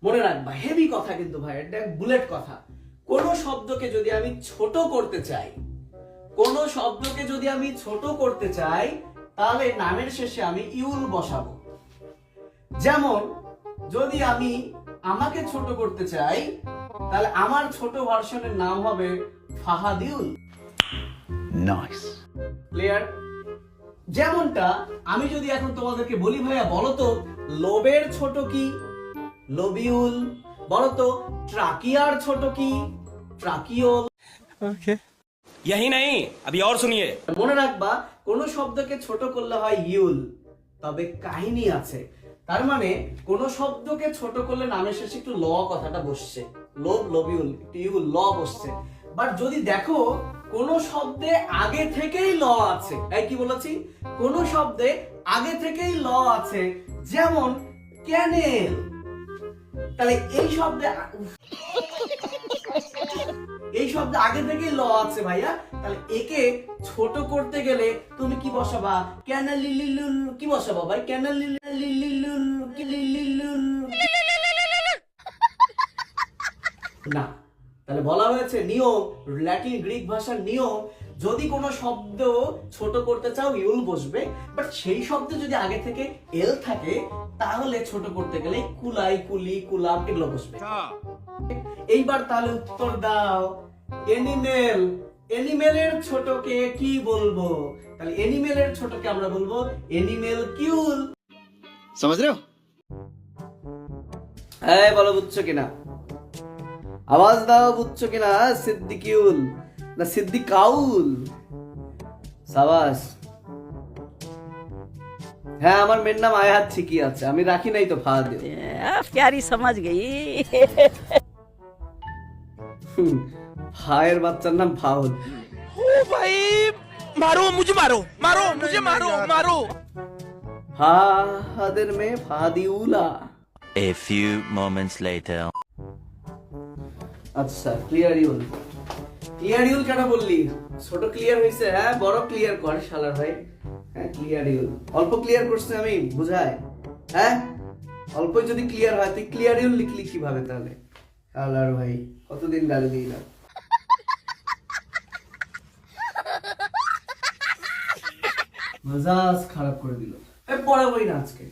মনে রাখবা, হেভি কথা কিন্তু ভাই, এটা বুলেট কথা। কোন শব্দকে যদি আমি ছোট করতে চাই, কোন শব্দকে যদি আমি ছোট করতে চাই, তাহলে নামের শেষে আমি ইউল বসাবো। যেমন যদি আমি আমাকে ছোট করতে চাই, তাহলে আমার ছোট ভার্সনের নাম হবে ফাহাদিউল। নাইস। ক্লিয়ার? যেমনটা আমি যদি এখন তোমাদেরকে বলি, ভাইয়া বলো তো লোবের ছোট কি? লোবিউল। বলো তো ট্রাকিয়ার ছোট কি? ট্রাকিওল। ওকে। यही नहीं, अभी और सुनिए। মনে রাখবা, কোন শব্দকে ছোট করলে হয় ইউল, তবে কাহিনী আছে। তার মানে কোন শব্দকে ছোট করলে নামের শেষে একটু ল কথাটা বসছে, লোভ লোবিউল, একটু ইউল ল বসছে। বাট যদি দেখো কোন শব্দে আগে থেকেই ল আছে, এই কি বলেছি, কোন শব্দে আগে থেকেই ল আছে, যেমন ক্যানেল, তাহলে এই শব্দে আগে থেকেই ল আছে ভাইয়া, তাহলে একে ছোট করতে গেলে তুমি কি বসাবা? ক্যানালিলিলুল। কি বসাবা ভাই? ক্যানালিলিলুল না। তাহলে বলা হয়েছে নিয়ম, ল্যাটিন গ্রিক ভাষার নিয়ম, যদি কোনো শব্দ ছোট করতে চাও ইউল বসবে, বাট সেই শব্দে যদি আগে থেকে এল থাকে, তাহলে ছোট করতে গেলে কুলাই, কুলি, কুলাম এগুলো বসবে। এইবার তাহলে উত্তর দাও, এনিমেল। এনিমেলের ছোটকে কি বলবো? তাহলে এনিমেলের ছোটকে আমরা বলবো এনিমেল কিউল। समझ रहे हो? হ্যাঁ বলো, বুঝছো কিনা? আওয়াজ দাও, বুঝছো কিনা? সিদ্দিকিউল না সিদ্দিকাউল? সাবাস। হ্যাঁ, আমার মেয়ের নাম আয়াত ঠিকই আছে, আমি রাখি নাই তো ফাহাদিউল। प्यारी समझ गई। ভাইয়ের বাচ্চার নাম ফাউল। ओ भाई, मारो मुझे, मारो मारो मुझे, मारो मारो। ফাহাদের মেয়ে ফাহাদিউলা। A few moments later. আচ্ছা, ক্লিয়ারিউল। ক্লিয়ারিউল কেন বললি? ছোট ক্লিয়ার হইছে? হ্যাঁ, বড় ক্লিয়ার কর শালার ভাই। হ্যাঁ, ক্লিয়ারিউল অল্প ক্লিয়ার করছে, আমি বুঝাই। হ্যাঁ, অল্প যদি ক্লিয়ার হয়, তুই ক্লিয়ারিউল লিখলি কিভাবে তাহলে? শালার ভাই, কতদিন গালি দিলাম। মেজাজ খারাপ করে দিল। পড়াবোই না আজকে।